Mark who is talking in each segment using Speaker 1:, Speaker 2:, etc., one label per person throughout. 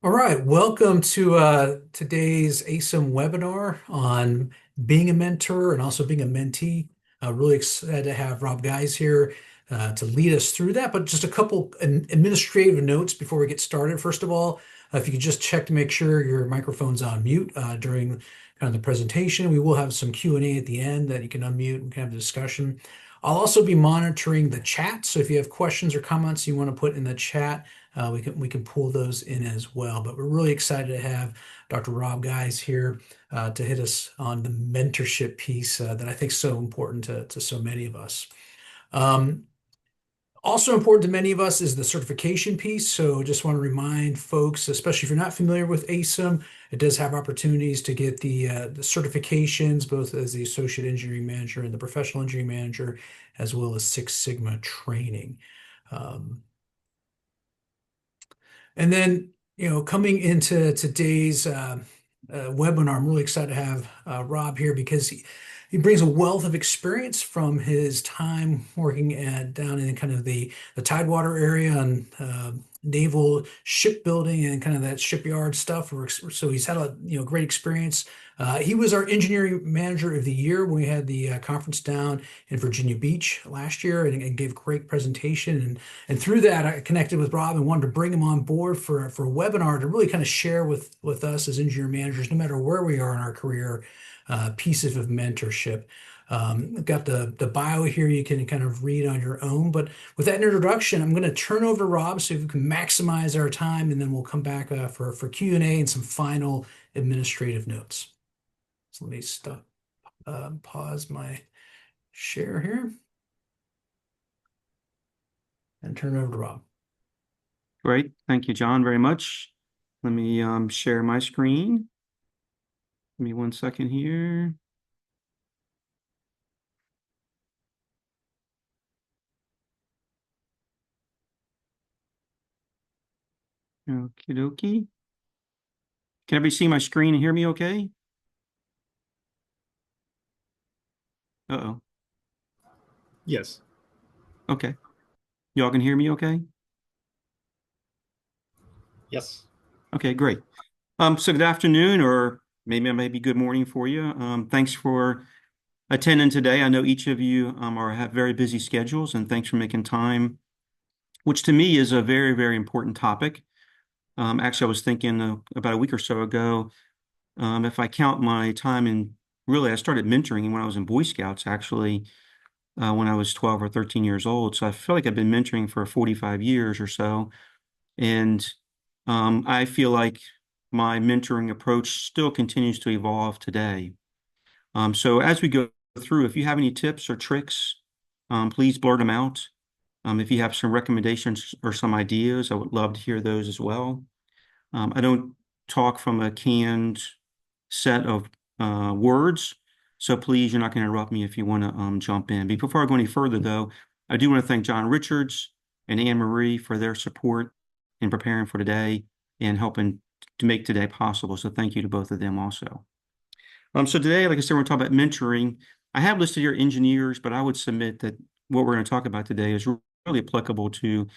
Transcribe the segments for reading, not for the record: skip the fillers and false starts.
Speaker 1: All right, welcome to today's ASEM webinar on being a mentor and also being a mentee. Really excited to have Rob Gies here to lead us through that. But just a couple administrative notes before we get started. First of all, if you could just check to make sure your microphone's on mute during kind of the presentation. We will have some Q&A at the end that you can unmute and we can have a discussion. I'll also be monitoring the chat. So if you have questions or comments you want to put in the chat, we can pull those in as well. But we're really excited to have Dr. Rob Gies here to hit us on the mentorship piece that I think is so important to so many of us. Um, Also important to many of us is the certification piece. So just want to remind folks, especially if you're not familiar with ASEM, it does have opportunities to get the certifications, both as the associate engineering manager and the professional engineering manager, as well as Six Sigma training. Um, And then, coming into today's webinar, I'm really excited to have Rob here because he brings a wealth of experience from his time working down in kind of the Tidewater area and naval shipbuilding and kind of that shipyard stuff. So he's had a great experience. He was our engineering manager of the year when we had the conference down in Virginia Beach last year and gave a great presentation. And through that, I connected with Rob and wanted to bring him on board for a webinar to really kind of share with us as engineer managers, no matter where we are in our career, pieces of mentorship. I've got the bio here you can kind of read on your own. But with that introduction, I'm going to turn over to Rob so we can maximize our time, and then we'll come back for Q&A and some final administrative notes. So let me stop, pause my share here and turn it over to Rob.
Speaker 2: Great. Thank you, John, very much. Let me share my screen. Give me 1 second here. Okie dokie. Can everybody see my screen and hear me okay? Uh-oh.
Speaker 3: Yes.
Speaker 2: Okay. Y'all can hear me okay?
Speaker 3: Yes.
Speaker 2: Okay, great. So good afternoon, or maybe it may be good morning for you. Thanks for attending today. I know each of you have very busy schedules, and thanks for making time, which to me is a very, very important topic. Actually, I was thinking about a week or so ago, if I count my time I started mentoring when I was in Boy Scouts, actually, when I was 12 or 13 years old. So I feel like I've been mentoring for 45 years or so. And I feel like my mentoring approach still continues to evolve today. So as we go through, if you have any tips or tricks, please blurt them out. If you have some recommendations or some ideas, I would love to hear those as well. I don't talk from a canned set of words, so please, you're not going to interrupt me if you want to jump in. Before I go any further, though, I do want to thank John Richards and Anne Marie for their support in preparing for today and helping to make today possible. So thank you to both of them also. So today, like I said, we're going to talk about mentoring. I have listed here engineers, but I would submit that what we're going to talk about today is really applicable to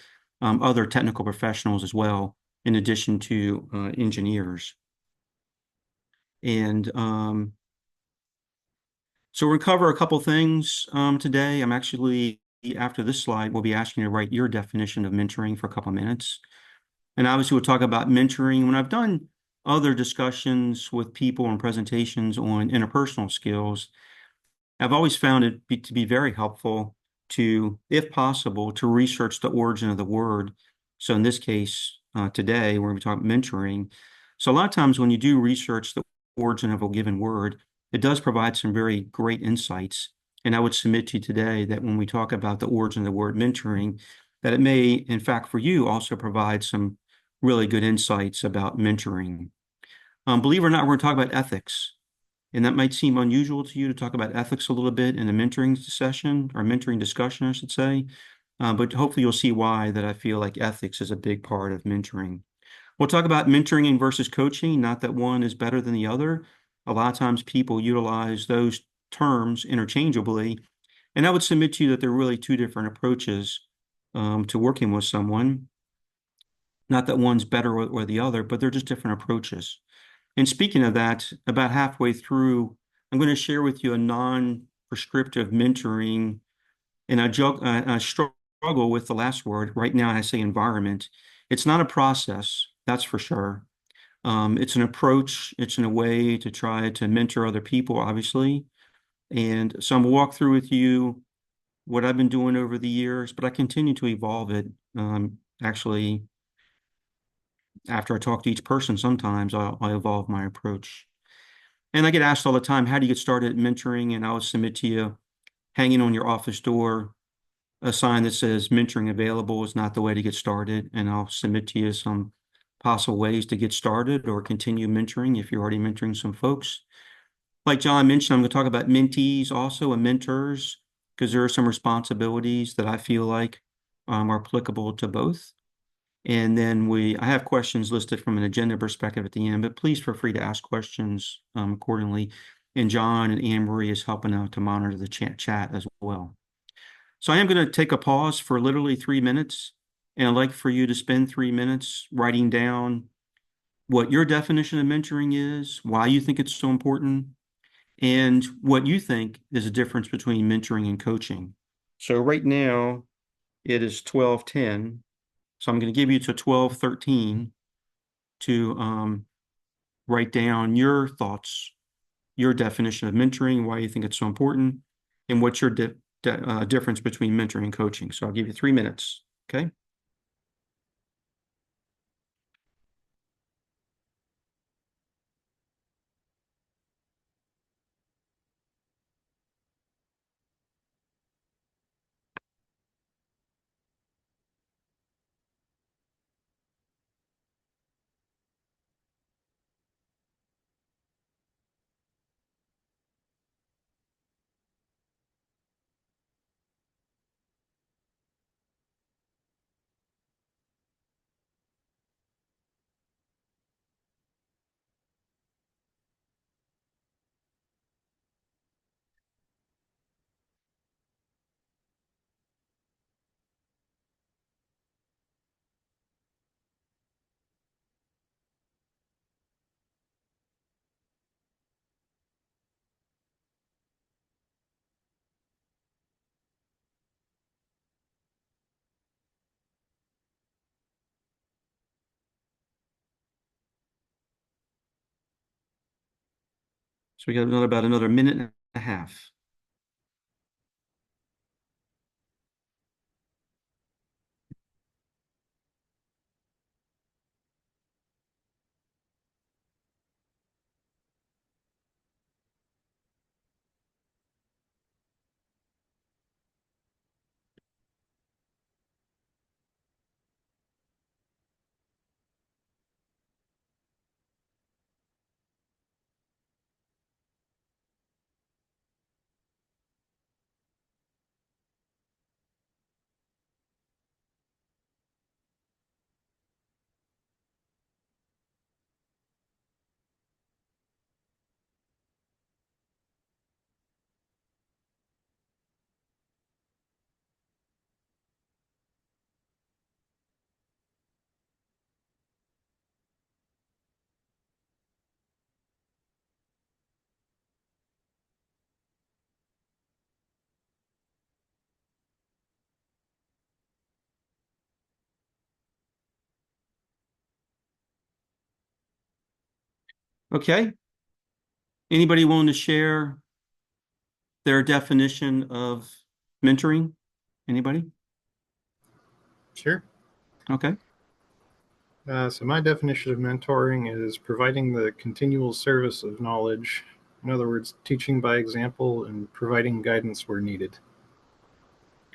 Speaker 2: other technical professionals as well, in addition to engineers. And so we're going to cover a couple things today. I'm actually, after this slide, we'll be asking you to write your definition of mentoring for a couple of minutes. And obviously, we'll talk about mentoring. When I've done other discussions with people and presentations on interpersonal skills, I've always found it to be very helpful to, if possible, to research the origin of the word. So in this case, today, we're going to be talking mentoring. So a lot of times when you do research the origin of a given word, it does provide some very great insights. And I would submit to you today that when we talk about the origin of the word mentoring, that it may, in fact, for you, also provide some really good insights about mentoring. Believe it or not, we're going to talk about ethics. And that might seem unusual to you to talk about ethics a little bit in a mentoring session or mentoring discussion, I should say. But hopefully you'll see why that I feel like ethics is a big part of mentoring. We'll talk about mentoring versus coaching, not that one is better than the other. A lot of times people utilize those terms interchangeably. And I would submit to you that they're really two different approaches to working with someone. Not that one's better or the other, but they're just different approaches. And speaking of that, about halfway through, I'm going to share with you a non-prescriptive mentoring, and I struggle with the last word. Right now, I say environment. It's not a process, that's for sure. It's an approach. It's in a way to try to mentor other people, obviously. And so I'm gonna walk through with you what I've been doing over the years, but I continue to evolve it. Actually, after I talk to each person, sometimes I evolve my approach. And I get asked all the time, how do you get started mentoring? And I would submit to you, hanging on your office door, a sign that says mentoring available is not the way to get started. And I'll submit to you some possible ways to get started or continue mentoring if you're already mentoring some folks. Like John mentioned, I'm going to talk about mentees also and mentors because there are some responsibilities that I feel like are applicable to both. And then I have questions listed from an agenda perspective at the end, but please feel free to ask questions accordingly. And John and Anne Marie is helping out to monitor the chat as well. So I am going to take a pause for literally 3 minutes, and I'd like for you to spend 3 minutes writing down what your definition of mentoring is, why you think it's so important, and what you think is the difference between mentoring and coaching. So right now it is 12:10. So I'm going to give you to 12:13 to write down your thoughts, your definition of mentoring, why you think it's so important, and what's your difference between mentoring and coaching. So I'll give you 3 minutes. Okay. So we got about another minute and a half. Okay. Anybody willing to share their definition of mentoring? Anybody?
Speaker 3: Sure.
Speaker 2: Okay.
Speaker 3: So my definition of mentoring is providing the continual service of knowledge. In other words, teaching by example and providing guidance where needed.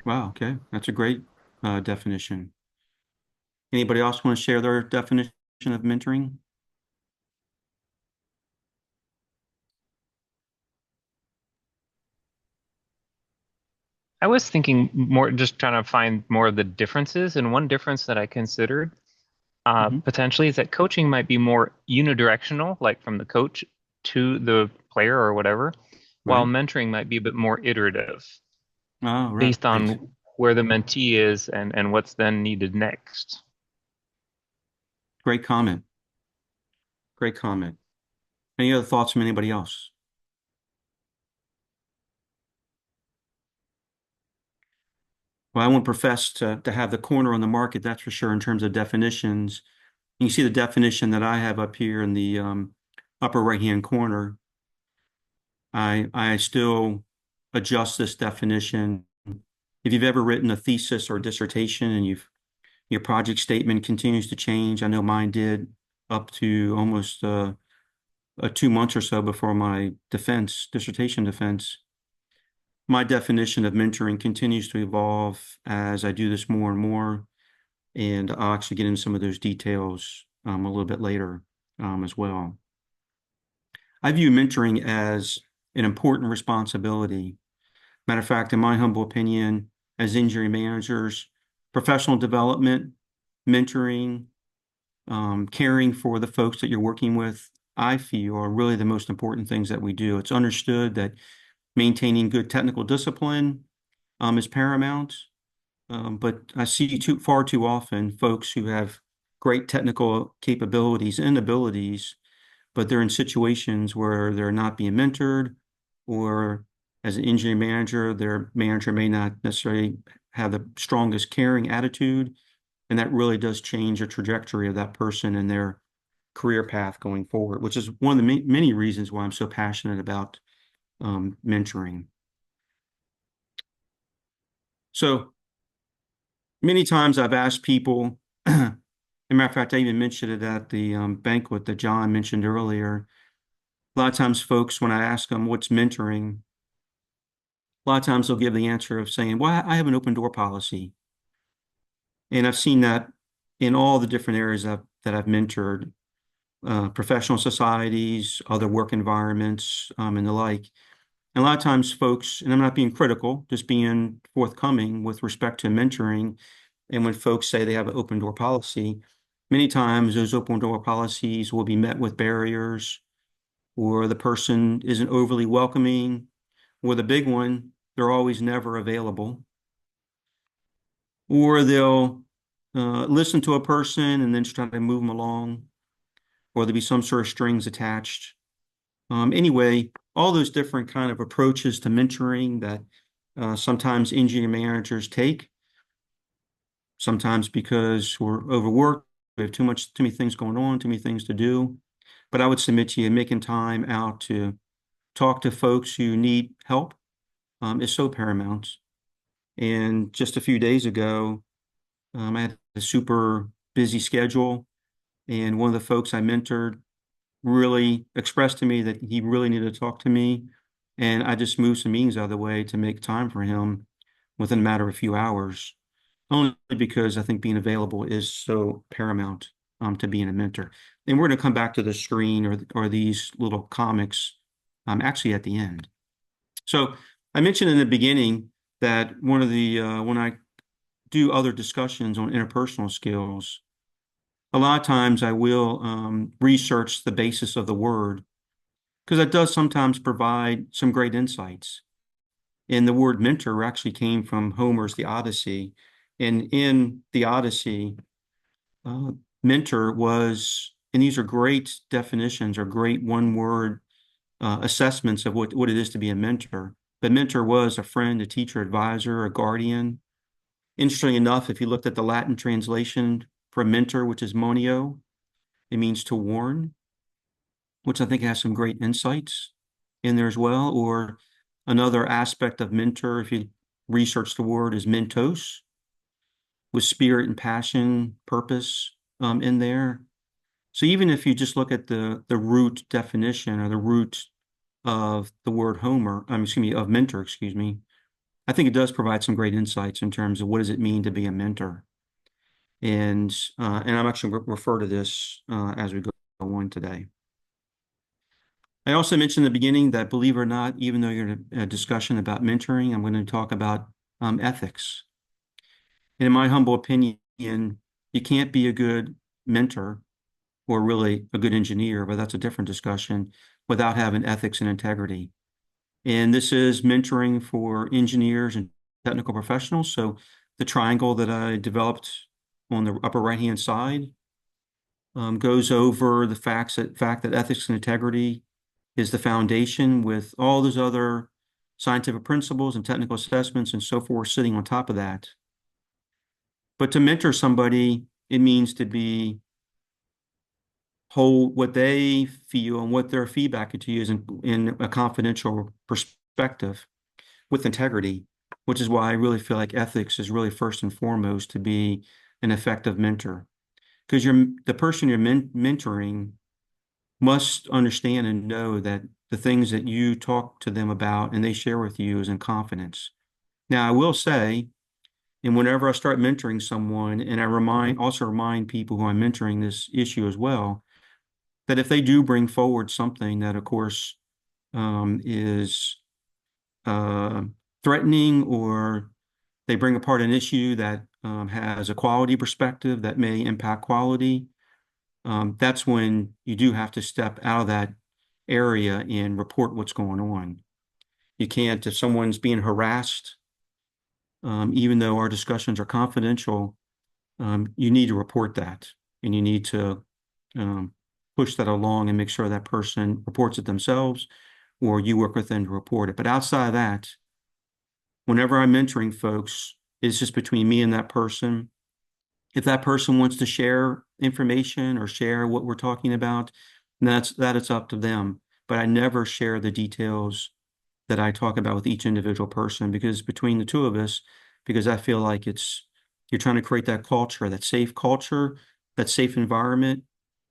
Speaker 2: Wow. Okay. That's a great definition. Anybody else want to share their definition of mentoring?
Speaker 4: I was thinking more, just trying to find more of the differences. And one difference that I considered potentially is that coaching might be more unidirectional, like from the coach to the player or whatever, while
Speaker 2: Right.
Speaker 4: mentoring might be a bit more iterative,
Speaker 2: Oh, right.
Speaker 4: based on where the mentee is and what's then needed next.
Speaker 2: Great comment. Great comment. Any other thoughts from anybody else? Well, I won't profess to have the corner on the market, that's for sure, in terms of definitions. You can see the definition that I have up here in the upper right-hand corner. I still adjust this definition. If you've ever written a thesis or dissertation and your project statement continues to change, I know mine did up to almost 2 months or so before my dissertation defense. My definition of mentoring continues to evolve as I do this more and more, and I'll actually get into some of those details a little bit later as well. I view mentoring as an important responsibility. Matter of fact, in my humble opinion, as engineering managers, professional development, mentoring, caring for the folks that you're working with, I feel are really the most important things that we do. It's understood that maintaining good technical discipline is paramount, but I see far too often folks who have great technical capabilities and abilities, but they're in situations where they're not being mentored, or as an engineering manager, their manager may not necessarily have the strongest caring attitude, and that really does change the trajectory of that person and their career path going forward, which is one of the many reasons why I'm so passionate about mentoring. So many times I've asked people, as a matter of fact, I even mentioned it at the banquet that John mentioned earlier. A lot of times folks, when I ask them what's mentoring, a lot of times they'll give the answer of saying, well, I have an open door policy. And I've seen that in all the different areas that I've mentored, professional societies, other work environments, and the like. And a lot of times folks, and I'm not being critical, just being forthcoming with respect to mentoring, and when folks say they have an open door policy, many times those open door policies will be met with barriers, or the person isn't overly welcoming, or the big one, they're always never available. Or they'll listen to a person and then just try to move them along, or there'll be some sort of strings attached. Anyway, all those different kind of approaches to mentoring that sometimes engineering managers take, sometimes because we're overworked, we have too many things going on, too many things to do. But I would submit to you, making time out to talk to folks who need help is so paramount. And just a few days ago, I had a super busy schedule, and one of the folks I mentored really expressed to me that he really needed to talk to me, and I just moved some meetings out of the way to make time for him within a matter of a few hours, only because I think being available is so paramount to being a mentor. And we're going to come back to the screen or these little comics actually at the end. So I mentioned in the beginning that one of the when I do other discussions on interpersonal skills, a lot of times I will research the basis of the word, because it does sometimes provide some great insights. And the word mentor actually came from Homer's The Odyssey. And in the Odyssey, mentor was, and these are great definitions or great one-word assessments of what it is to be a mentor. But mentor was a friend, a teacher, advisor, a guardian. Interesting enough, if you looked at the Latin translation for mentor, which is monio, it means to warn, which I think has some great insights in there as well. Or another aspect of mentor, if you research the word, is mentos, with spirit and passion, purpose in there. So even if you just look at the root definition or the root of the word mentor, I think it does provide some great insights in terms of what does it mean to be a mentor. And I'm actually refer to this as we go on today. I also mentioned in the beginning that, believe it or not, even though you're in a discussion about mentoring, I'm going to talk about ethics. And in my humble opinion, you can't be a good mentor or really a good engineer, but that's a different discussion, without having ethics and integrity. And this is mentoring for engineers and technical professionals. So the triangle that I developed on the upper right-hand side, goes over the fact that ethics and integrity is the foundation with all those other scientific principles and technical assessments and so forth sitting on top of that. But to mentor somebody, it means to hold what they feel and what their feedback to you is in a confidential perspective with integrity, which is why I really feel like ethics is really first and foremost to be an effective mentor. Because the person you're mentoring must understand and know that the things that you talk to them about and they share with you is in confidence. Now, I will say, and whenever I start mentoring someone, and I also remind people who I'm mentoring this issue as well, that if they do bring forward something that, of course, is threatening, or they bring apart an issue that has a quality perspective that may impact quality, that's when you do have to step out of that area and report what's going on. You can't, if someone's being harassed, even though our discussions are confidential, you need to report that, and you need to push that along and make sure that person reports it themselves, or you work with them to report it. But outside of that, whenever I'm mentoring folks, it's just between me and that person. If that person wants to share information or share what we're talking about, that it's up to them. But I never share the details that I talk about with each individual person, because between the two of us, because I feel like you're trying to create that culture, that safe environment.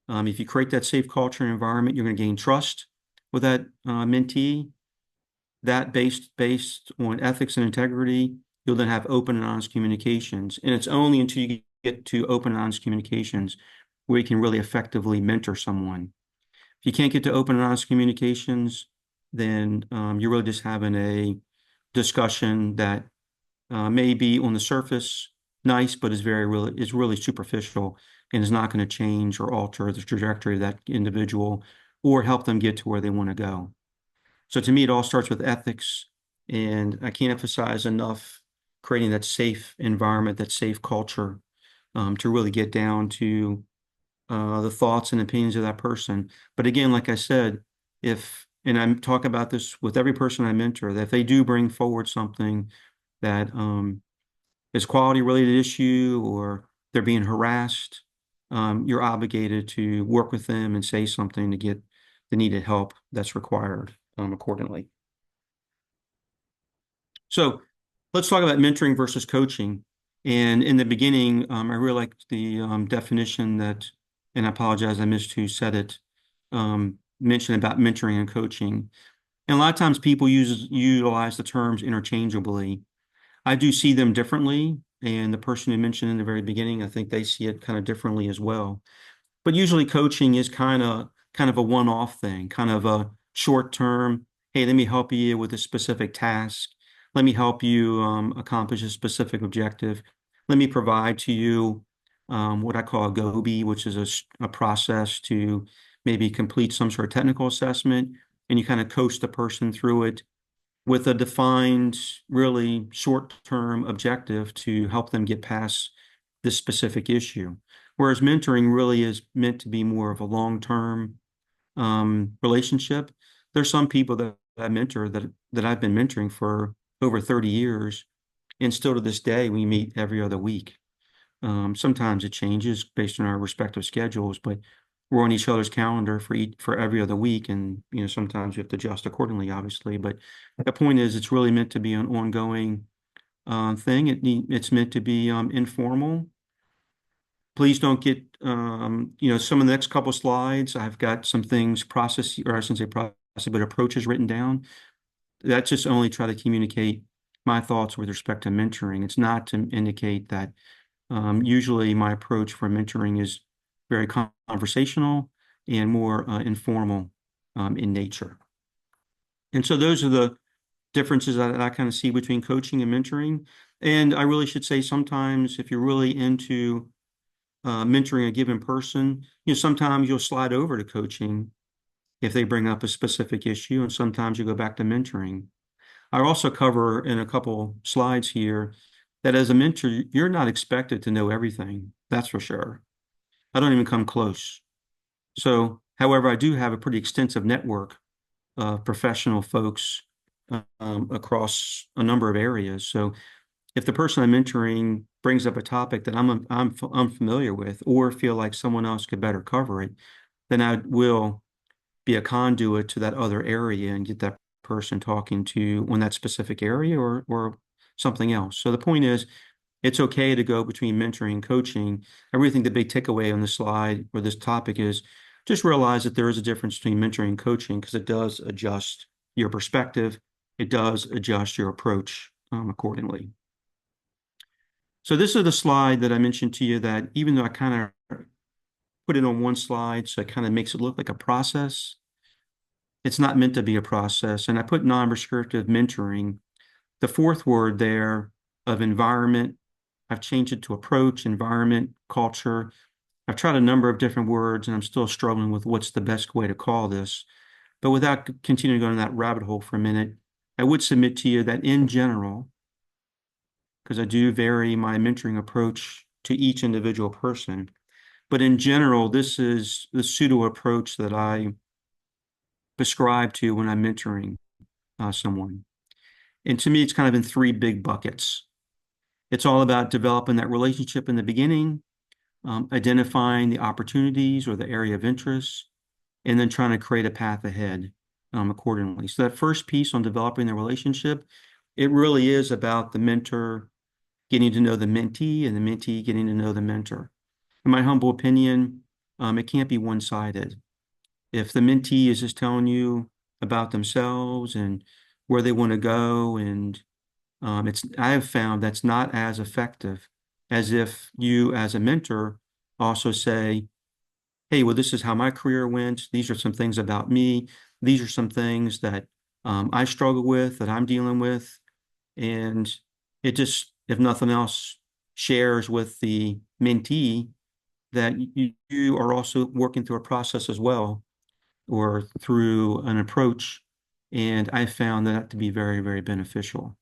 Speaker 2: If you create that safe culture and environment, you're going to gain trust with that mentee. That based on ethics and integrity, you'll then have open and honest communications. And it's only until you get to open and honest communications where you can really effectively mentor someone. If you can't get to open and honest communications, then you're really just having a discussion that may be on the surface nice, but is really superficial and is not going to change or alter the trajectory of that individual or help them get to where they want to go. So to me, it all starts with ethics, and I can't emphasize enough creating that safe environment, that safe culture, to really get down to the thoughts and opinions of that person. But again, like I said, and I'm talking about this with every person I mentor, that if they do bring forward something that is quality related issue, or they're being harassed, you're obligated to work with them and say something to get the needed help that's required accordingly. So let's talk about mentoring versus coaching. And in the beginning, I really liked the definition that, and I apologize, I missed who said it, mentioned about mentoring and coaching. And a lot of times people utilize the terms interchangeably. I do see them differently. And the person who mentioned in the very beginning, I think they see it kind of differently as well. But usually coaching is kind of a one-off thing, kind of a short term. Hey, let me help you with a specific task. Let me help you accomplish a specific objective. Let me provide to you what I call a GOBI, which is a process to maybe complete some sort of technical assessment, and you kind of coach the person through it with a defined, really short-term objective to help them get past this specific issue. Whereas mentoring really is meant to be more of a long-term relationship. There's some people that I mentor that I've been mentoring for over 30 years, and still to this day, we meet every other week. Sometimes it changes based on our respective schedules, but we're on each other's calendar for every other week, and sometimes you have to adjust accordingly, obviously. But the point is, it's really meant to be an ongoing thing. It's meant to be informal. Please don't get some of the next couple slides. I've got some things process, or I shouldn't say process, but approaches written down. That's just only try to communicate my thoughts with respect to mentoring. It's not to indicate that usually my approach for mentoring is very conversational and more informal in nature. And so those are the differences that I kind of see between coaching and mentoring. And I really should say, sometimes if you're really into mentoring a given person, sometimes you'll slide over to coaching if they bring up a specific issue, and sometimes you go back to mentoring. I also cover in a couple slides here that as a mentor, you're not expected to know everything. That's for sure. I don't even come close. So, however, I do have a pretty extensive network of professional folks across a number of areas. So if the person I'm mentoring brings up a topic that I'm unfamiliar with or feel like someone else could better cover it, then I will be a conduit to that other area and get that person talking to on that specific area or something else. So the point is, it's okay to go between mentoring and coaching. I really think the big takeaway on the slide or this topic is just realize that there is a difference between mentoring and coaching because it does adjust your perspective. It does adjust your approach accordingly. So this is the slide that I mentioned to you that even though I kind of put it on one slide, so it kind of makes it look like a process, it's not meant to be a process. And I put non-prescriptive mentoring. The fourth word there of environment, I've changed it to approach, environment, culture. I've tried a number of different words and I'm still struggling with what's the best way to call this. But without continuing to go in that rabbit hole for a minute, I would submit to you that in general, because I do vary my mentoring approach to each individual person, but in general, this is the pseudo approach that I prescribe to when I'm mentoring someone. And to me, it's kind of in three big buckets. It's all about developing that relationship in the beginning, identifying the opportunities or the area of interest, and then trying to create a path ahead accordingly. So that first piece on developing the relationship, it really is about the mentor getting to know the mentee and the mentee getting to know the mentor. In my humble opinion, it can't be one-sided. If the mentee is just telling you about themselves and where they want to go, and I have found that's not as effective as if you, as a mentor, also say, hey, well, this is how my career went. These are some things about me. These are some things that I struggle with, that I'm dealing with. And it just, if nothing else, shares with the mentee that you are also working through a process as well, or through an approach. And I found that to be very, very beneficial.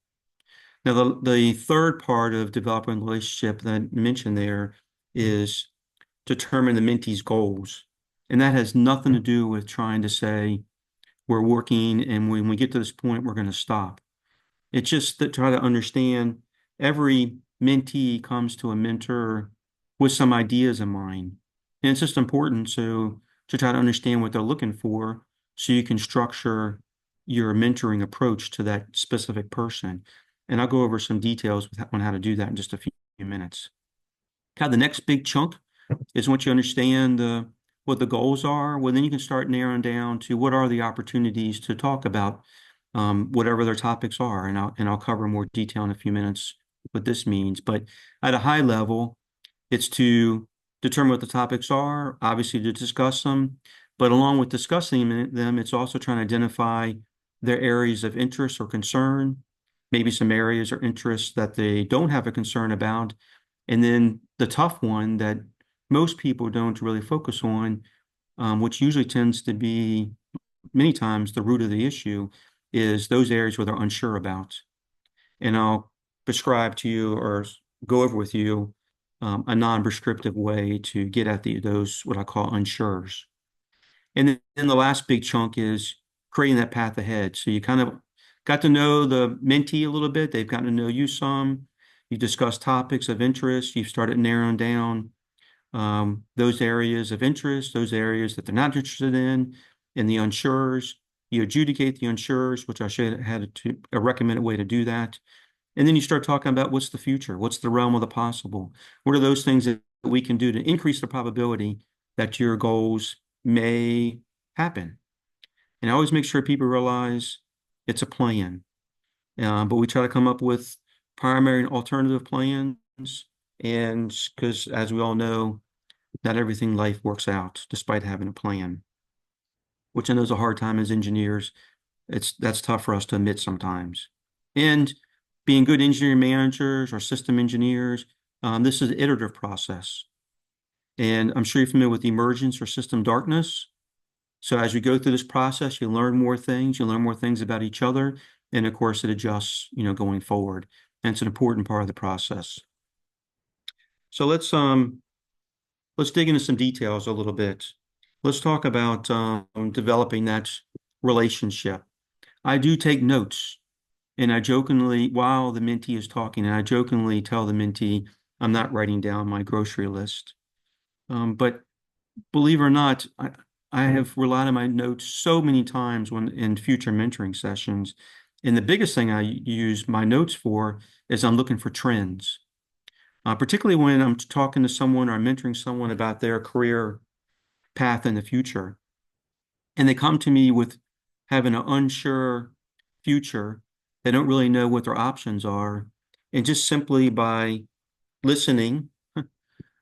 Speaker 2: Now, the third part of developing a relationship that I mentioned there is determine the mentee's goals. And that has nothing to do with trying to say we're working and when we get to this point, we're going to stop. It's just to try to understand every mentee comes to a mentor with some ideas in mind. And it's just important to try to understand what they're looking for so you can structure your mentoring approach to that specific person. And I'll go over some details on how to do that in just a few minutes. Kind of the next big chunk is once you understand what the goals are, well, then you can start narrowing down to what are the opportunities to talk about whatever their topics are. And I'll cover more detail in a few minutes what this means. But at a high level, it's to determine what the topics are, obviously to discuss them, but along with discussing them, it's also trying to identify their areas of interest or concern, maybe some areas or interests that they don't have a concern about. And then the tough one that most people don't really focus on, which usually tends to be many times the root of the issue, is those areas where they're unsure about. And I'll prescribe to you or go over with you a non-prescriptive way to get at those what I call unsures. And then the last big chunk is creating that path ahead. So you kind of got to know the mentee a little bit. They've gotten to know you some. You discussed topics of interest. You've started narrowing down those areas of interest, those areas that they're not interested in, and the unsures. You adjudicate the unsures, which I showed had a recommended way to do that. And then you start talking about what's the future, what's the realm of the possible, what are those things that we can do to increase the probability that your goals may happen. And I always make sure people realize it's a plan, but we try to come up with primary and alternative plans. And because as we all know, not everything in life works out despite having a plan, which I know is a hard time as engineers. That's tough for us to admit sometimes. And being good engineering managers or system engineers, this is an iterative process. And I'm sure you're familiar with emergence or system darkness. So as you go through this process, you learn more things, about each other. And of course, it adjusts, going forward. And it's an important part of the process. So let's let's dig into some details a little bit. Let's talk about developing that relationship. I do take notes, and I jokingly, while the mentee is talking, and I jokingly tell the mentee, I'm not writing down my grocery list. But believe it or not, I have relied on my notes so many times when in future mentoring sessions. And the biggest thing I use my notes for is I'm looking for trends. Particularly when I'm talking to someone or mentoring someone about their career path in the future. And they come to me with having an unsure future. They don't really know what their options are. And just simply by listening,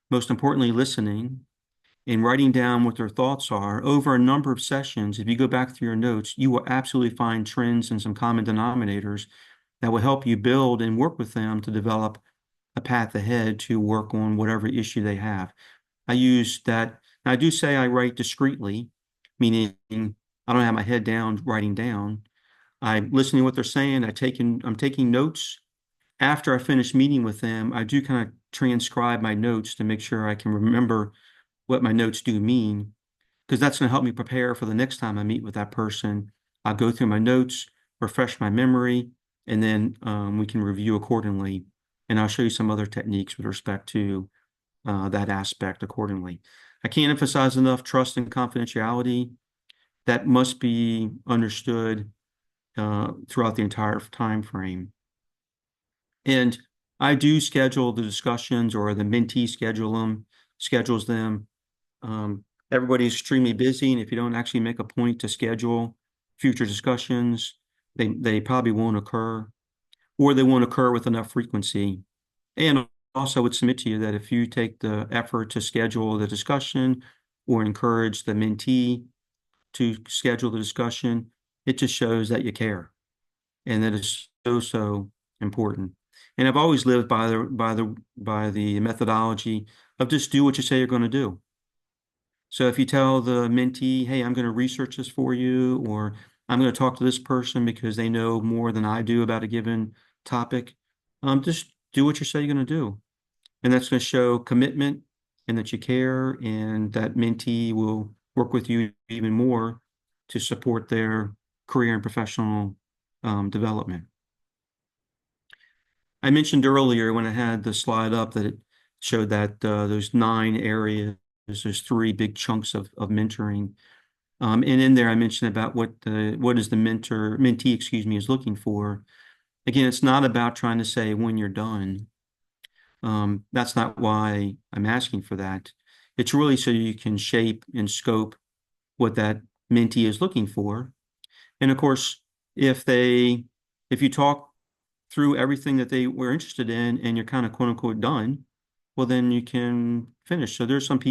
Speaker 2: most importantly, listening and writing down what their thoughts are over a number of sessions, if you go back through your notes, you will absolutely find trends and some common denominators that will help you build and work with them to develop a path ahead to work on whatever issue they have. I use that. I do say I write discreetly, meaning I don't have my head down writing down. I'm listening to what they're saying. I'm taking notes. After I finish meeting with them, I do kind of transcribe my notes to make sure I can remember what my notes do mean, because that's going to help me prepare for the next time I meet with that person. I'll go through my notes, refresh my memory, and then we can review accordingly. And I'll show you some other techniques with respect to that aspect accordingly. I can't emphasize enough trust and confidentiality. That must be understood throughout the entire time frame. And I do schedule the discussions, or the mentee schedules them. Everybody's extremely busy, and if you don't actually make a point to schedule future discussions, they probably won't occur, or they won't occur with enough frequency. And also, I would submit to you that if you take the effort to schedule the discussion or encourage the mentee to schedule the discussion, it just shows that you care, and that is so important. And I've always lived by the methodology of just do what you say you're going to do. So if you tell the mentee, hey, I'm going to research this for you, or I'm going to talk to this person because they know more than I do about a given topic, just do what you say you're going to do. And that's going to show commitment and that you care, and that mentee will work with you even more to support their career and professional development. I mentioned earlier when I had the slide up that it showed that those 9 areas, there's 3 big chunks of mentoring. And in there, I mentioned about what is the mentee, is looking for. Again, it's not about trying to say when you're done. That's not why I'm asking for that. It's really so you can shape and scope what that mentee is looking for. And of course, if you talk through everything that they were interested in and you're kind of quote unquote done, well, then you can finish. So there's many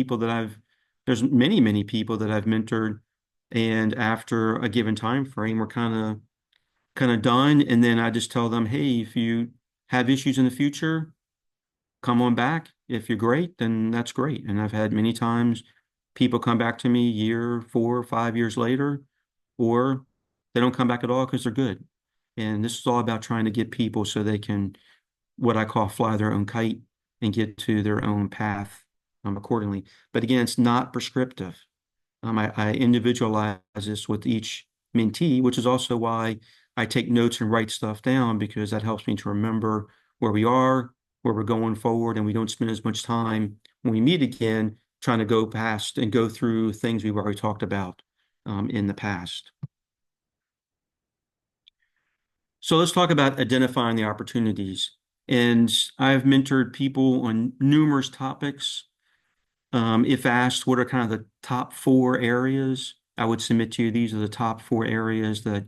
Speaker 2: people that I've mentored, and after a given time frame, we're kind of done. And then I just tell them, hey, if you have issues in the future, come on back. If you're great, then that's great. And I've had many times people come back to me a year, 4 or 5 years later, or they don't come back at all because they're good. And this is all about trying to get people so they can, what I call, fly their own kite and get to their own path accordingly. But again, it's not prescriptive. I individualize this with each mentee, which is also why I take notes and write stuff down, because that helps me to remember where we are, where we're going forward, and we don't spend as much time when we meet again trying to go past and go through things we've already talked about in the past. So let's talk about identifying the opportunities. And I've mentored people on numerous topics. If asked, what are kind of the top 4 areas, I would submit to you these are the top 4 areas that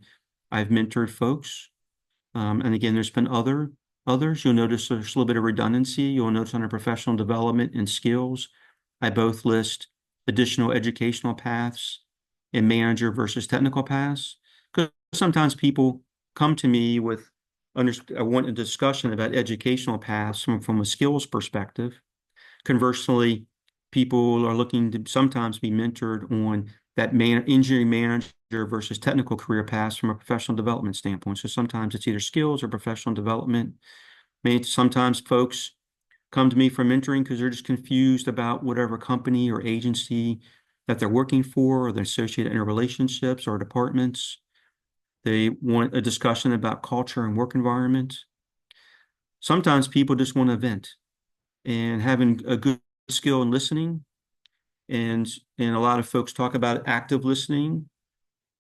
Speaker 2: I've mentored folks. And again, there's been others. You'll notice there's a little bit of redundancy. You'll notice under professional development and skills, I both list additional educational paths and manager versus technical paths. Because sometimes people come to me with I want a discussion about educational paths from a skills perspective. Conversely, people are looking to sometimes be mentored on that engineering manager versus technical career paths from a professional development standpoint. So sometimes it's either skills or professional development. Sometimes folks come to me for mentoring because they're just confused about whatever company or agency that they're working for, or their associated interrelationships or departments. They want a discussion about culture and work environment. Sometimes people just want to vent, and having a good skill in listening, and a lot of folks talk about active listening,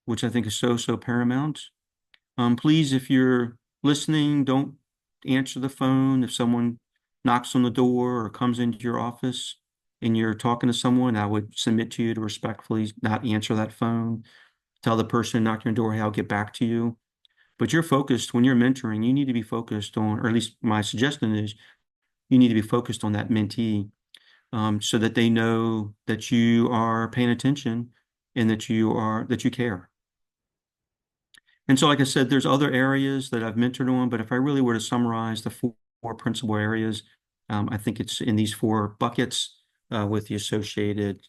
Speaker 2: which I think is so paramount. Please, if you're listening, don't answer the phone. If someone knocks on the door or comes into your office and you're talking to someone, I would submit to you to respectfully not answer that phone. Tell the person knocking on your door, hey, I'll get back to you. But you're focused when you're mentoring, you need to be focused on, or at least my suggestion is, you need to be focused on that mentee, so that they know that you are paying attention and that you care. And so, like I said, there's other areas that I've mentored on, but if I really were to summarize the four principal areas, I think it's in these four buckets with the associated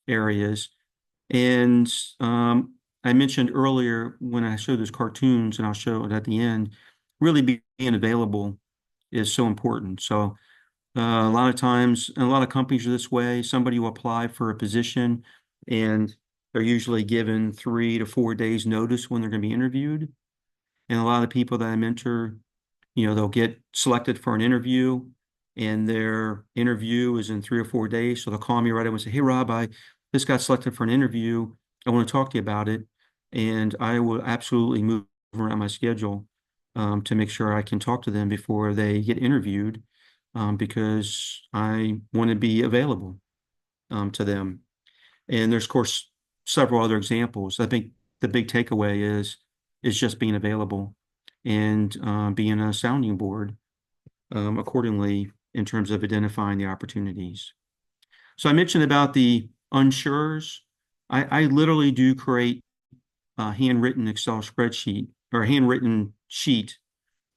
Speaker 2: areas. And I mentioned earlier when I showed those cartoons, and I'll show it at the end, really being available is so important. So a lot of times, and a lot of companies are this way, somebody will apply for a position and they're usually given 3 to 4 days notice when they're going to be interviewed. And a lot of people that I mentor, they'll get selected for an interview and their interview is in 3 or 4 days. So they'll call me right away and say, hey, Rob, I just got selected for an interview. I want to talk to you about it. And I will absolutely move around my schedule to make sure I can talk to them before they get interviewed, because I want to be available to them. And there's, of course, several other examples. I think the big takeaway is just being available and being a sounding board accordingly in terms of identifying the opportunities. So I mentioned about the unsures. I literally do create a handwritten Excel spreadsheet or a handwritten sheet.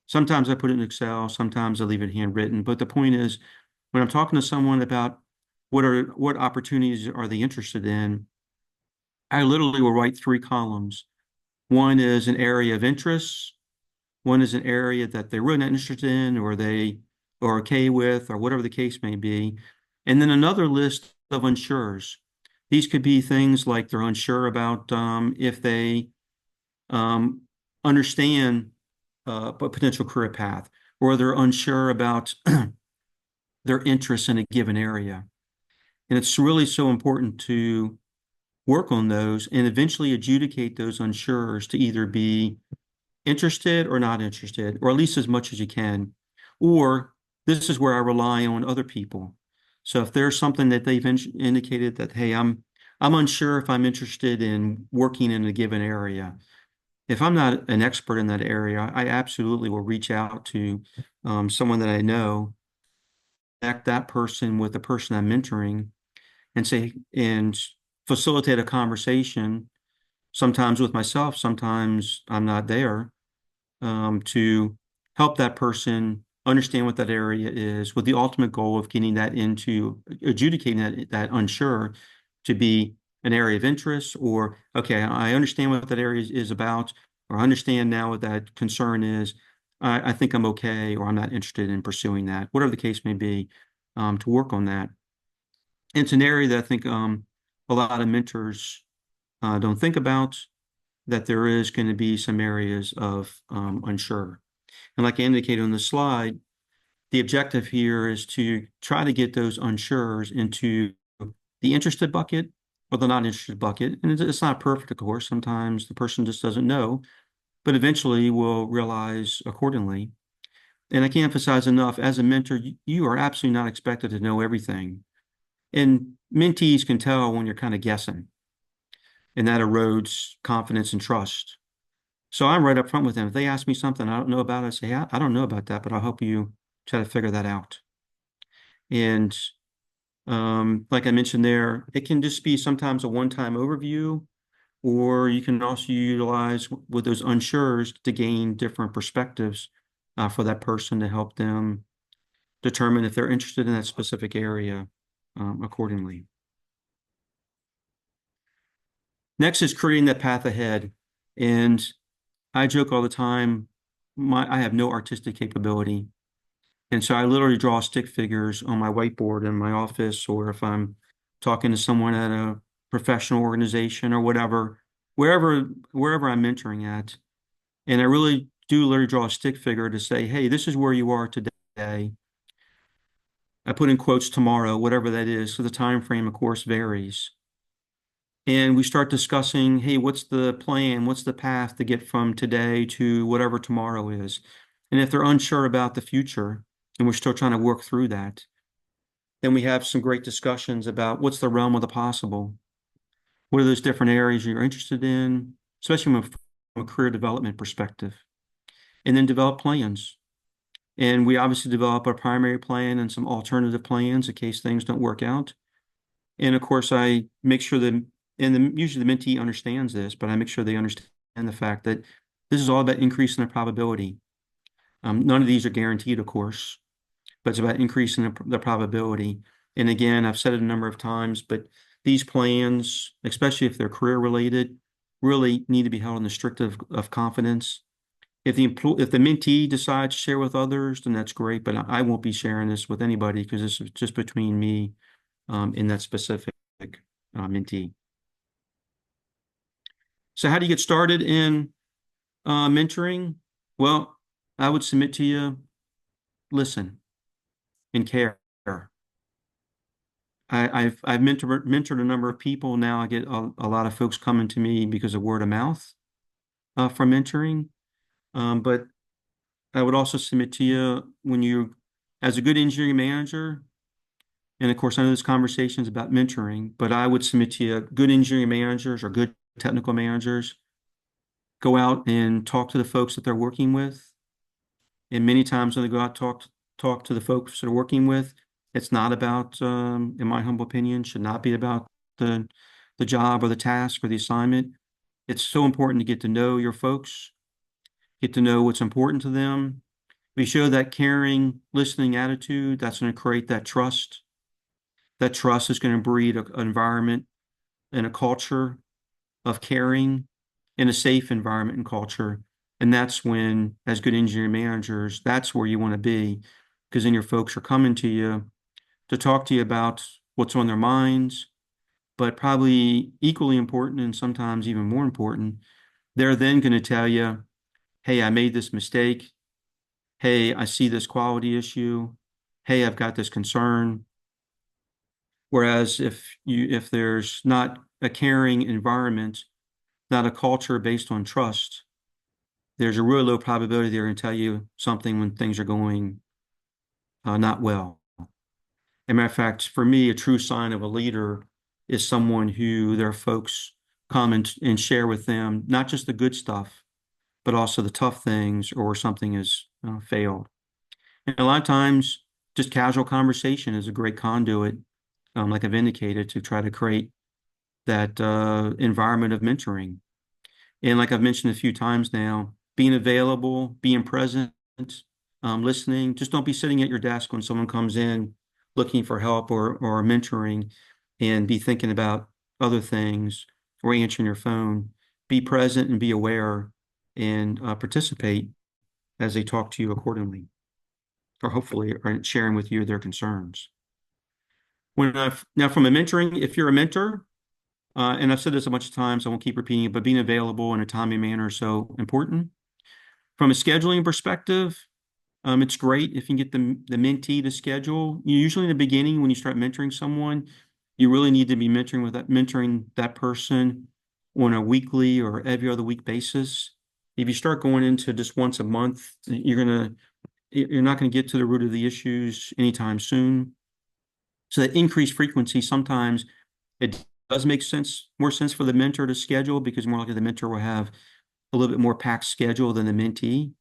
Speaker 2: Sometimes I put it in Excel, sometimes I leave it handwritten. But the point is, when I'm talking to someone about what opportunities are they interested in, I literally will write 3 columns. One is an area of interest. One is an area that they're really not interested in, or they are okay with, or whatever the case may be. And then another list of unsures. These could be things like they're unsure about if they understand a potential career path, or they're unsure about their interests in a given area. And it's really so important to work on those and eventually adjudicate those unsures to either be interested or not interested, or at least as much as you can. Or this is where I rely on other people. So if there's something that they've indicated that, hey, I'm unsure if I'm interested in working in a given area. If I'm not an expert in that area, I absolutely will reach out to someone that I know, connect that person with the person I'm mentoring, and facilitate a conversation, sometimes with myself, sometimes I'm not there, to help that person understand what that area is, with the ultimate goal of getting that into adjudicating that unsure to be an area of interest, or, okay, I understand what that area is about, or I understand now what that concern is. I think I'm okay, or I'm not interested in pursuing that, whatever the case may be, to work on that. It's an area that I think a lot of mentors don't think about, that there is going to be some areas of unsure. And like I indicated on the slide, the objective here is to try to get those unsures into the interested bucket or the not interested bucket. And it's not perfect, of course. Sometimes the person just doesn't know, but eventually will realize accordingly. And I can't emphasize enough, as a mentor, you are absolutely not expected to know everything. And mentees can tell when you're kind of guessing, and that erodes confidence and trust. So I'm right up front with them. If they ask me something I don't know about, I say, I don't know about that, but I'll help you try to figure that out. And like I mentioned there, it can just be sometimes a one-time overview, or you can also utilize with those unsures to gain different perspectives for that person to help them determine if they're interested in that specific area accordingly. Next is creating that path ahead. And I joke all the time, I have no artistic capability. And so I literally draw stick figures on my whiteboard in my office, or if I'm talking to someone at a professional organization or whatever, wherever I'm mentoring at. And I really do literally draw a stick figure to say, hey, this is where you are today. I put in quotes tomorrow, whatever that is. So the time frame, of course, varies. And we start discussing, hey, what's the plan? What's the path to get from today to whatever tomorrow is? And if they're unsure about the future, and we're still trying to work through that, then we have some great discussions about what's the realm of the possible. What are those different areas you're interested in, especially from a career development perspective? And then develop plans. And we obviously develop a primary plan and some alternative plans in case things don't work out. And of course, I make sure that, usually the mentee understands this, but I make sure they understand the fact that this is all about increasing the probability. None of these are guaranteed, of course, but it's about increasing the probability. And again, I've said it a number of times, but these plans, especially if they're career related, really need to be held in the strict of confidence. If the mentee decides to share with others, then that's great, but I won't be sharing this with anybody because this is just between me and that specific mentee. So how do you get started in mentoring? Well, I would submit to you, listen and care. I've mentored a number of people. Now I get a lot of folks coming to me because of word of mouth for mentoring. But I would also submit to you when you, as a good engineering manager, and of course I know this conversation is about mentoring, but I would submit to you good engineering managers or good technical managers go out and talk to the folks that they're working with. And many times when they go out talk to the folks they're working with, it's not about, in my humble opinion, should not be about the job or the task or the assignment. It's so important to get to know your folks, get to know what's important to them. We show that caring, listening attitude, that's going to create that trust. That trust is going to breed an environment and a culture of caring in a safe environment and culture. And that's when, as good engineering managers, that's where you want to be, because then your folks are coming to you to talk to you about what's on their minds, but probably equally important and sometimes even more important, they're then going to tell you, hey, I made this mistake. Hey, I see this quality issue. Hey, I've got this concern. Whereas if there's not a caring environment, not a culture based on trust, there's a really low probability they're going to tell you something when things are going not well. As a matter of fact, for me, a true sign of a leader is someone who their folks come and share with them, not just the good stuff, but also the tough things or something has failed. And a lot of times, just casual conversation is a great conduit, like I've indicated, to try to create that environment of mentoring. And like I've mentioned a few times now, being available, being present, listening. Just don't be sitting at your desk when someone comes in looking for help or mentoring, and be thinking about other things or answering your phone. Be present and be aware and participate as they talk to you accordingly, or hopefully are sharing with you their concerns. Now from a mentoring, if you're a mentor, and I've said this a bunch of times, I won't keep repeating it, but being available in a timely manner is so important. From a scheduling perspective, it's great if you can get the mentee to schedule. Usually in the beginning, when you start mentoring someone, you really need to be mentoring that person on a weekly or every other week basis. If you start going into just once a month, you're not going to get to the root of the issues anytime soon. So that increased frequency, sometimes it does make more sense for the mentor to schedule, because more likely the mentor will have a little bit more packed schedule than the mentee.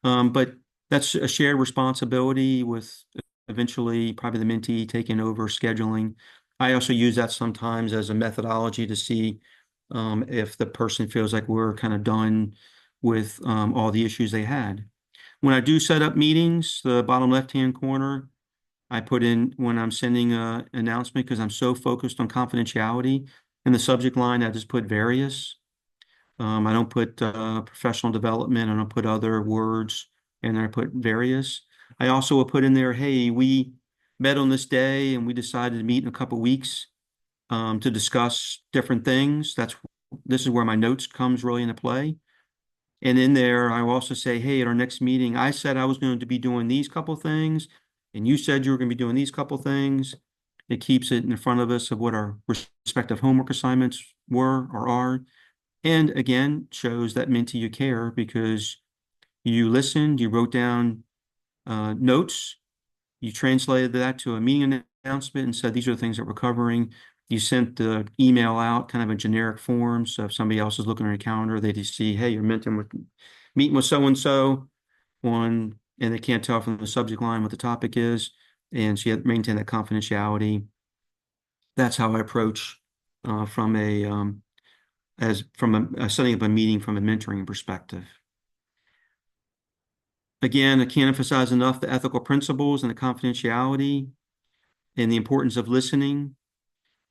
Speaker 2: But that's a shared responsibility with eventually probably the mentee taking over scheduling. I also use that sometimes as a methodology to see if the person feels like we're kind of done with all the issues they had. When I do set up meetings, the bottom left-hand corner, I put in when I'm sending an announcement, because I'm so focused on confidentiality. In the subject line, I just put various. I don't put professional development. I don't put other words, and then I put various. I also will put in there, hey, we met on this day and we decided to meet in a couple weeks to discuss different things. This is where my notes comes really into play. And in there, I will also say, hey, at our next meeting, I said I was going to be doing these couple things, and you said you were going to be doing these couple things. It keeps it in front of us of what our respective homework assignments were or are. And again, shows that mentee you care because you listened, you wrote down notes, you translated that to a meeting announcement and said, these are the things that we're covering. You sent the email out, kind of a generic form. So if somebody else is looking at your calendar, they just see, hey, you're meeting with so-and-so and they can't tell from the subject line what the topic is. And so you have to maintain that confidentiality. That's how I approach from a setting up a meeting from a mentoring perspective. Again, I can't emphasize enough the ethical principles and the confidentiality and the importance of listening.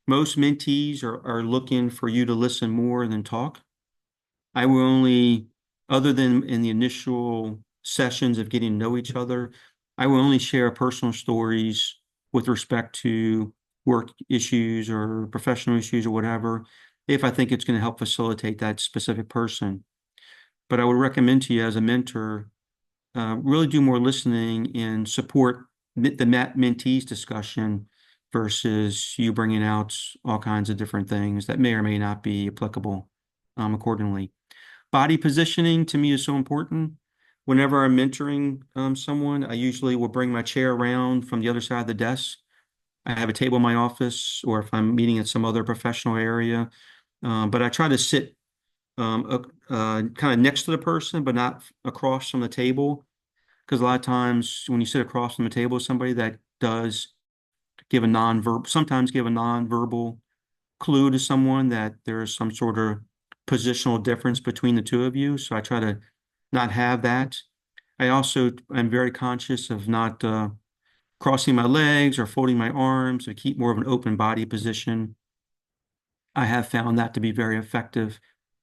Speaker 2: Most mentees are looking for you to listen more than talk. I will only, other than in the initial sessions of getting to know each other, I will only share personal stories with respect to work issues or professional issues or whatever, if I think it's going to help facilitate that specific person. But I would recommend to you as a mentor, really do more listening and support the mentees discussion versus you bringing out all kinds of different things that may or may not be applicable accordingly. Body positioning to me is so important. Whenever I'm mentoring someone, I usually will bring my chair around from the other side of the desk. I have a table in my office, or if I'm meeting at some other professional area, but I try to sit kind of next to the person, but not across from the table. Because a lot of times when you sit across from the table with somebody, that does sometimes give a non-verbal clue to someone that there is some sort of positional difference between the two of you. So I try to not have that. I also am very conscious of not crossing my legs or folding my arms to keep more of an open body position. I have found that to be very effective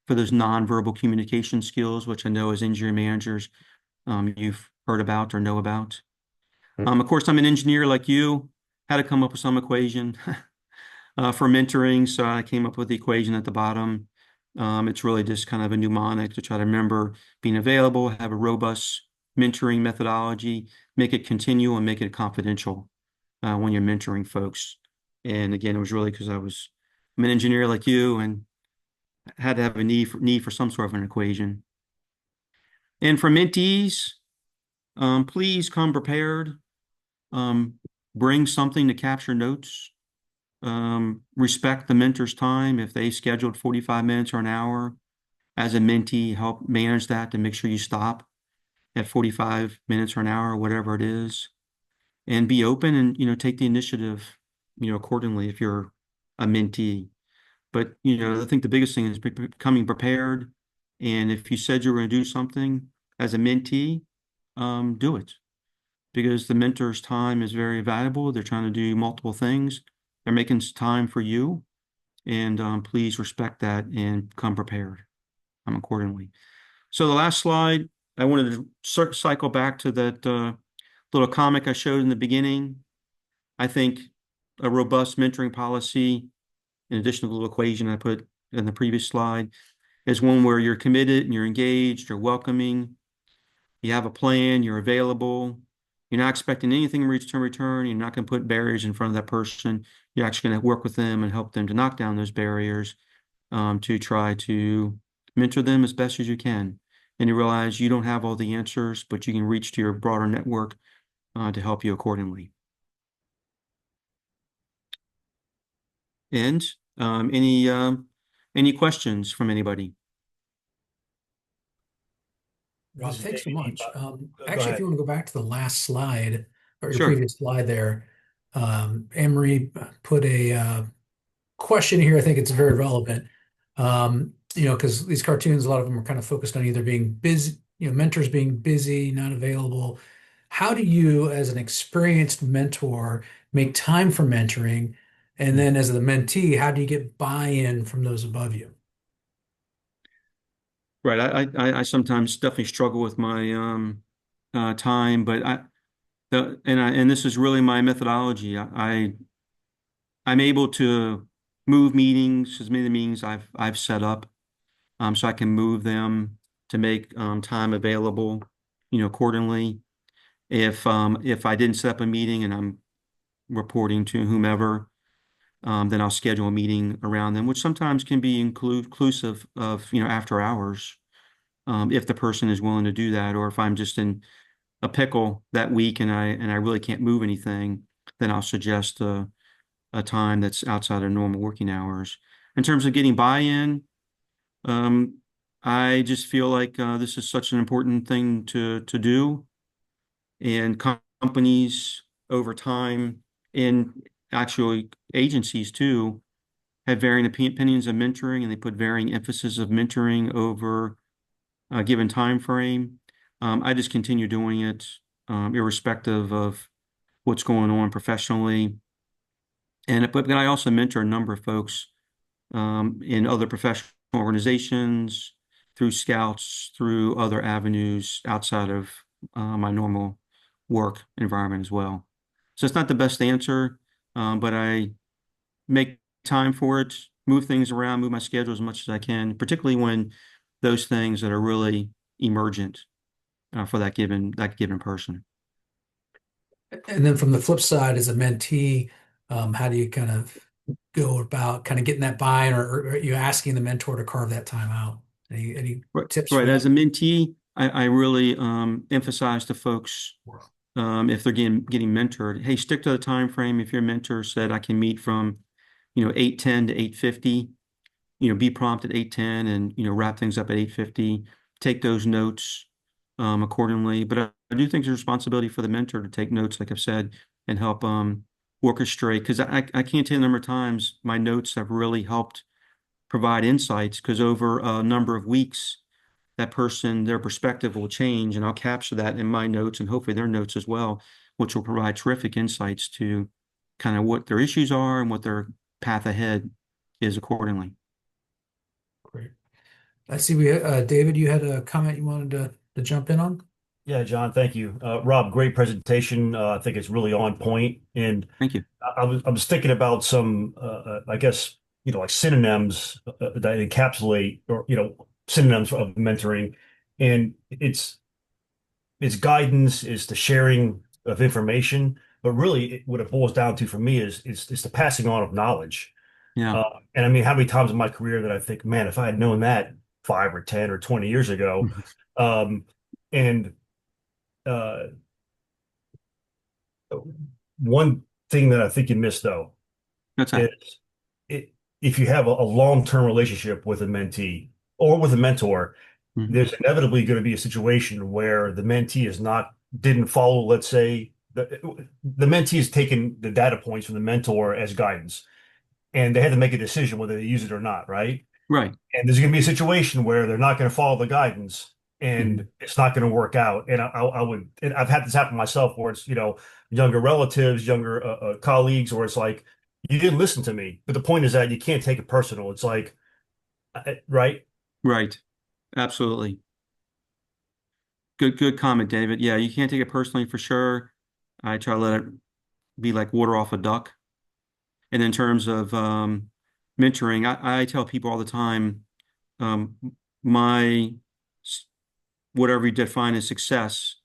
Speaker 2: for those nonverbal communication skills, which I know as engineer managers, you've heard about or know about. Of course, I'm an engineer like you, had to come up with some equation for mentoring. So I came up with the equation at the bottom. It's really just kind of a mnemonic to try to remember being available, have a robust mentoring methodology, make it continual and make it confidential when you're mentoring folks. And again, it was really because I'm an engineer like you and had to have a need for some sort of an equation. And for mentees, please come prepared. Bring something to capture notes. Respect the mentor's time. If they scheduled 45 minutes or an hour, as a mentee, help manage that to make sure you stop at 45 minutes or an hour, whatever it is, and be open and, take the initiative, accordingly if you're a mentee. But, I think the biggest thing is becoming prepared. And if you said you were going to do something as a mentee, do it. Because the mentor's time is very valuable. They're trying to do multiple things. They're making time for you. And please respect that and come prepared accordingly. So the last slide, I wanted to cycle back to that little comic I showed in the beginning. I think a robust mentoring policy, in addition to the little equation I put in the previous slide, is one where you're committed and you're engaged, you're welcoming, you have a plan, you're available, you're not expecting anything in return, you're not going to put barriers in front of that person. You're actually going to work with them and help them to knock down those barriers to try to mentor them as best as you can. And you realize you don't have all the answers, but you can reach to your broader network to help you accordingly. And any questions from anybody?
Speaker 1: Rob, thanks so much.
Speaker 5: Go
Speaker 1: Actually, if
Speaker 5: ahead.
Speaker 1: you want to go back to the last slide or your
Speaker 2: Sure.
Speaker 1: previous slide there, Anne-Marie put a question here. I think it's very relevant. Because these cartoons, a lot of them are kind of focused on either being busy, mentors being busy, not available. How do you, as an experienced mentor, make time for mentoring? And then as the mentee, how do you get buy-in from those above you?
Speaker 2: Right. I sometimes definitely struggle with my time, but And this is really my methodology. I'm able to move meetings, as many meetings I've set up, so I can move them to make time available, accordingly. If I didn't set up a meeting and I'm reporting to whomever, then I'll schedule a meeting around them, which sometimes can be inclusive of, after hours, if the person is willing to do that, or if I'm just in a pickle that week and I really can't move anything, then I'll suggest a time that's outside of normal working hours. In terms of getting buy-in, um, I just feel like this is such an important thing to do, and companies over time, and actually agencies too, have varying opinions of mentoring, and they put varying emphasis of mentoring over a given time frame. I just continue doing it, irrespective of what's going on professionally. But I also mentor a number of folks in other professional organizations, through scouts, through other avenues outside of my normal work environment as well. So it's not the best answer, but I make time for it, move things around, move my schedule as much as I can, particularly when those things that are really emergent for that given person.
Speaker 1: And then from the flip side, as a mentee, how do you kind of go about kind of getting that buy-in, or are you asking the mentor to carve that time out? Any
Speaker 2: Right,
Speaker 1: tips for
Speaker 2: right.
Speaker 1: that?
Speaker 2: As a mentee, I really emphasize to folks, if they're getting mentored, hey, stick to the time frame. If your mentor said I can meet from 8:10 to 8:50, be prompt at 8:10 and wrap things up at 8:50. Take those notes accordingly. But I do think there's a responsibility for the mentor to take notes, like I've said, and help orchestrate. Because I can't tell you the number of times my notes have really helped provide insights. Because over a number of weeks, that person, their perspective will change, and I'll capture that in my notes and hopefully their notes as well, which will provide terrific insights to kind of what their issues are and what their path ahead is accordingly.
Speaker 1: Great. I see David, you had a comment you wanted to jump in on?
Speaker 5: Yeah, John, thank you. Rob, great presentation. I think it's really on point. And
Speaker 2: Thank you.
Speaker 5: I was thinking about some, I guess, like synonyms that encapsulate, or, synonyms of mentoring. And it's guidance, is the sharing of information. But really, what it boils down to for me is the passing on of knowledge.
Speaker 2: Yeah.
Speaker 5: And I mean, how many times in my career that I think, man, if I had known that 5 or 10 or 20 years ago, um, and uh, one thing that I think you missed though
Speaker 2: That's
Speaker 5: is
Speaker 2: that.
Speaker 5: if you have a long-term relationship with a mentee or with a mentor,
Speaker 2: Mhm.
Speaker 5: there's inevitably going to be a situation where the mentee didn't follow, let's say, the mentee has taken the data points from the mentor as guidance, and they had to make a decision whether they use it or not, right?
Speaker 2: Right.
Speaker 5: And there's going to be a situation where they're not going to follow the guidance
Speaker 2: Mhm.
Speaker 5: and it's not going to work out. And and I've had this happen myself where it's, younger relatives, younger colleagues, where it's like, you didn't listen to me. But the point is that you can't take it personal. It's like, right?
Speaker 2: Right. Absolutely. Good comment, David. Yeah, you can't take it personally for sure. I try to let it be like water off a duck. And in terms of mentoring, I tell people all the time, um, my whatever you define as success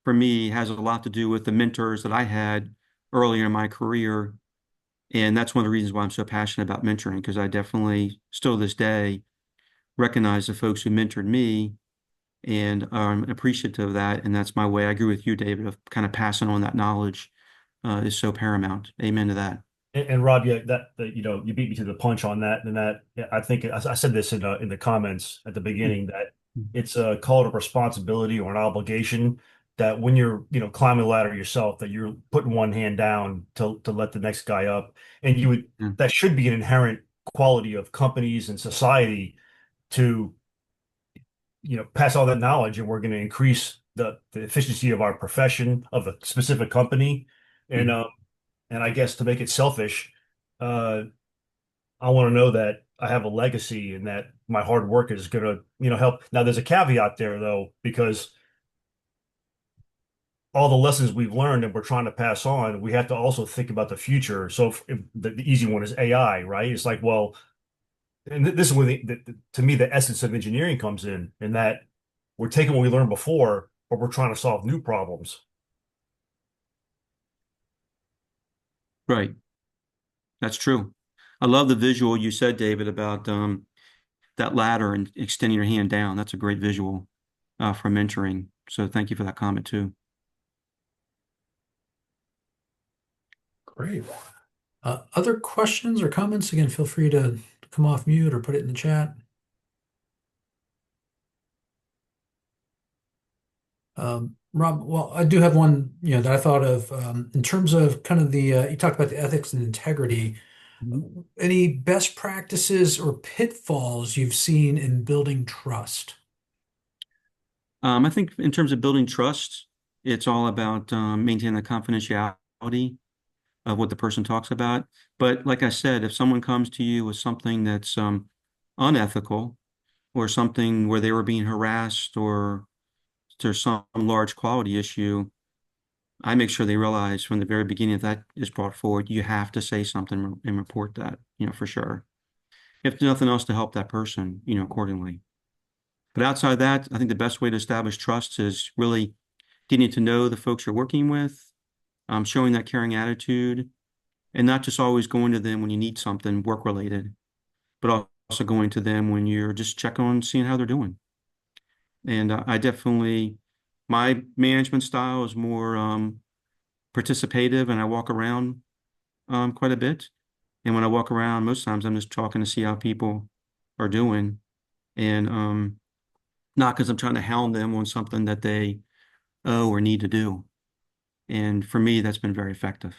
Speaker 2: for me has a lot to do with the mentors that I had earlier in my career. And that's one of the reasons why I'm so passionate about mentoring, because I definitely still to this day recognize the folks who mentored me and I'm appreciative of that. And that's my way. I agree with you, David, of kind of passing on that knowledge is so paramount. Amen to that.
Speaker 5: And Rob, yeah, you beat me to the punch on that. And that, I think I said this in the comments at the beginning, that it's a call to responsibility or an obligation, that when you're, climbing the ladder yourself, that you're putting one hand down to let the next guy up. And
Speaker 2: Yeah.
Speaker 5: that should be an inherent quality of companies and society to, pass all that knowledge, and we're going to increase the efficiency of our profession, of a specific company. And
Speaker 2: Mhm.
Speaker 5: and I guess, to make it selfish, uh, I want to know that I have a legacy and that my hard work is going to, help. Now, there's a caveat there, though, because all the lessons we've learned and we're trying to pass on, we have to also think about the future. So if the easy one is AI, right? It's like, well, and this is where to me, the essence of engineering comes in that we're taking what we learned before, but we're trying to solve new problems.
Speaker 2: Right. That's true. I love the visual you said, David, about that ladder and extending your hand down. That's a great visual for mentoring. So thank you for that comment too.
Speaker 1: Great. Other questions or comments? Again, feel free to come off mute or put it in the chat. Rob, well, I do have one, that I thought of in terms of kind of you talked about the ethics and integrity. Any best practices or pitfalls you've seen in building trust?
Speaker 2: I think in terms of building trust, it's all about maintaining the confidentiality of what the person talks about. But like I said, if someone comes to you with something that's unethical or something where they were being harassed or there's some large quality issue, I make sure they realize from the very beginning if that is brought forward, you have to say something and report that, for sure. If there's nothing else to help that person, accordingly. But outside of that, I think the best way to establish trust is really getting to know the folks you're working with, showing that caring attitude, and not just always going to them when you need something work related, but also going to them when you're just checking on seeing how they're doing. And my management style is more participative, and I walk around quite a bit. And when I walk around, most times I'm just talking to see how people are doing, and not because I'm trying to hound them on something that they owe or need to do. And for me, that's been very effective.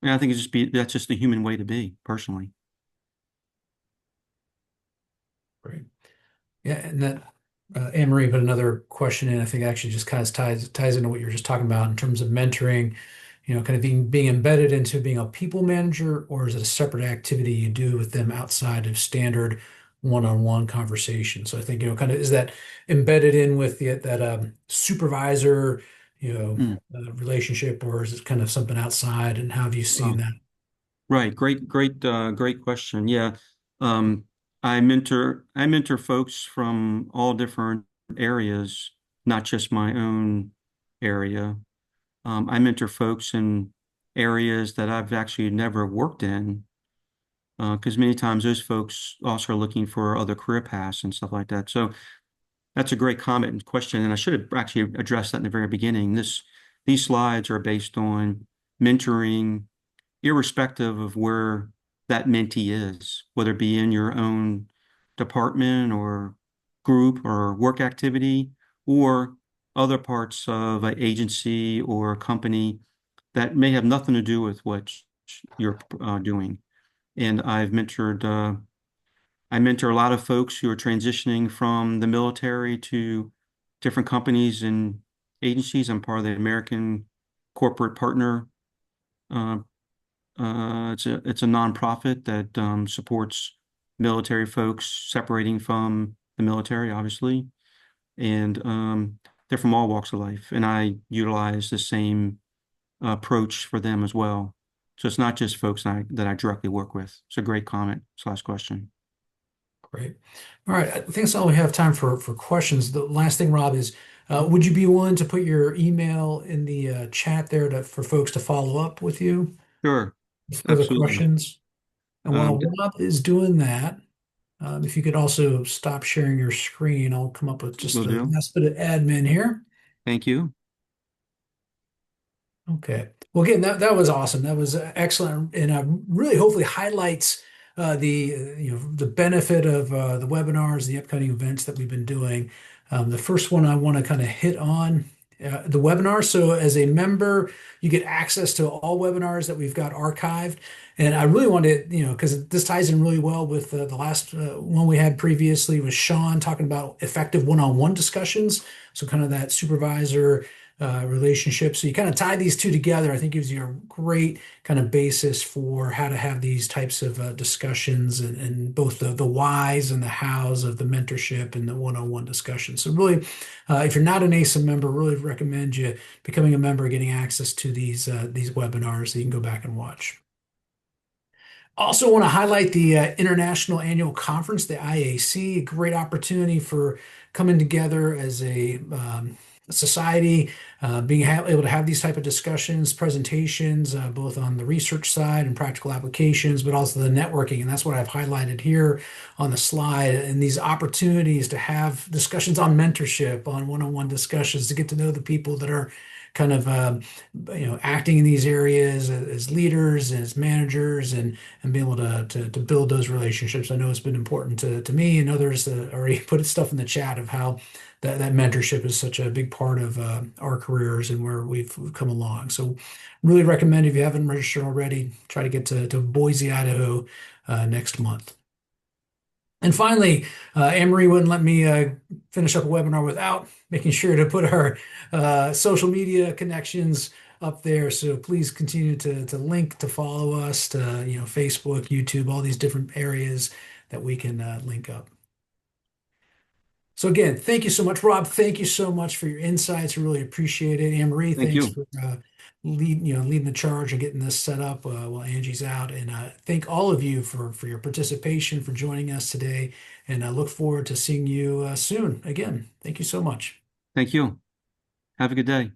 Speaker 2: And I think that's just the human way to be, personally.
Speaker 1: Great. Yeah, and that Anne Marie put another question in. I think actually just kind of ties into what you're just talking about in terms of mentoring. Kind of being embedded into being a people manager, or is it a separate activity you do with them outside of standard one-on-one conversation? So I think, kind of is that embedded in with that supervisor, relationship, or is it kind of something outside? And how have you seen that?
Speaker 2: Right. Great question. Yeah. Um, I mentor folks from all different areas, not just my own area. I mentor folks in areas that I've actually never worked in, because many times those folks also are looking for other career paths and stuff like that. So that's a great comment and question, and I should have actually addressed that in the very beginning. These slides are based on mentoring, irrespective of where that mentee is, whether it be in your own department or group or work activity, or other parts of an agency or a company that may have nothing to do with what you're doing. And I mentor a lot of folks who are transitioning from the military to different companies and agencies. I'm part of the American Corporate Partner. It's a nonprofit that supports military folks separating from the military, obviously, and they're from all walks of life. And I utilize the same approach for them as well. So it's not just folks that I directly work with. It's a great comment/question.
Speaker 1: Great. All right. I think that's all we have time for questions. The last thing, Rob, is would you be willing to put your email in the chat there for folks to follow up with you
Speaker 2: Sure,
Speaker 1: with further
Speaker 2: absolutely.
Speaker 1: questions? And while
Speaker 2: Um,
Speaker 1: Rob is doing that, if you could also stop sharing your screen, I'll come up with just
Speaker 2: will
Speaker 1: the
Speaker 2: do.
Speaker 1: last bit of admin here.
Speaker 2: Thank you.
Speaker 1: Okay. Well, again, that was awesome. That was excellent, and really hopefully highlights the benefit of the webinars, the upcoming events that we've been doing. The first one I want to kind of hit on the webinar. So as a member, you get access to all webinars that we've got archived. And I really wanted, because this ties in really well with the last one we had previously with Sean talking about effective one-on-one discussions. So kind of that supervisor relationship. So you kind of tie these two together. I think gives you a great kind of basis for how to have these types of discussions and both the whys and the hows of the mentorship and the one-on-one discussion. So really, if you're not an ASEM member, really recommend you becoming a member, getting access to these webinars that you can go back and watch. Also want to highlight the International Annual Conference, the IAC, a great opportunity for coming together as a society, being able to have these type of discussions, presentations, both on the research side and practical applications, but also the networking. And that's what I've highlighted here on the slide. And these opportunities to have discussions on mentorship, on one-on-one discussions, to get to know the people that are kind of acting in these areas as leaders, as managers, and be able to build those relationships. I know it's been important to me and others that already put stuff in the chat of how that mentorship is such a big part of our careers and where we've come along. So really recommend, if you haven't registered already, try to get to Boise, Idaho next month. And finally, Anne-Marie wouldn't let me finish up a webinar without making sure to put our social media connections up there. So please continue to link, to follow us to Facebook, YouTube, all these different areas that we can link up. So again, thank you so much, Rob. Thank you so much for your insights. I really appreciate it. Anne-Marie,
Speaker 2: Thank
Speaker 1: thanks
Speaker 2: you.
Speaker 1: for leading the charge and getting this set up while Angie's out. And thank all of you for your participation, for joining us today. And I look forward to seeing you soon again. Thank you so much.
Speaker 2: Thank you. Have a good day.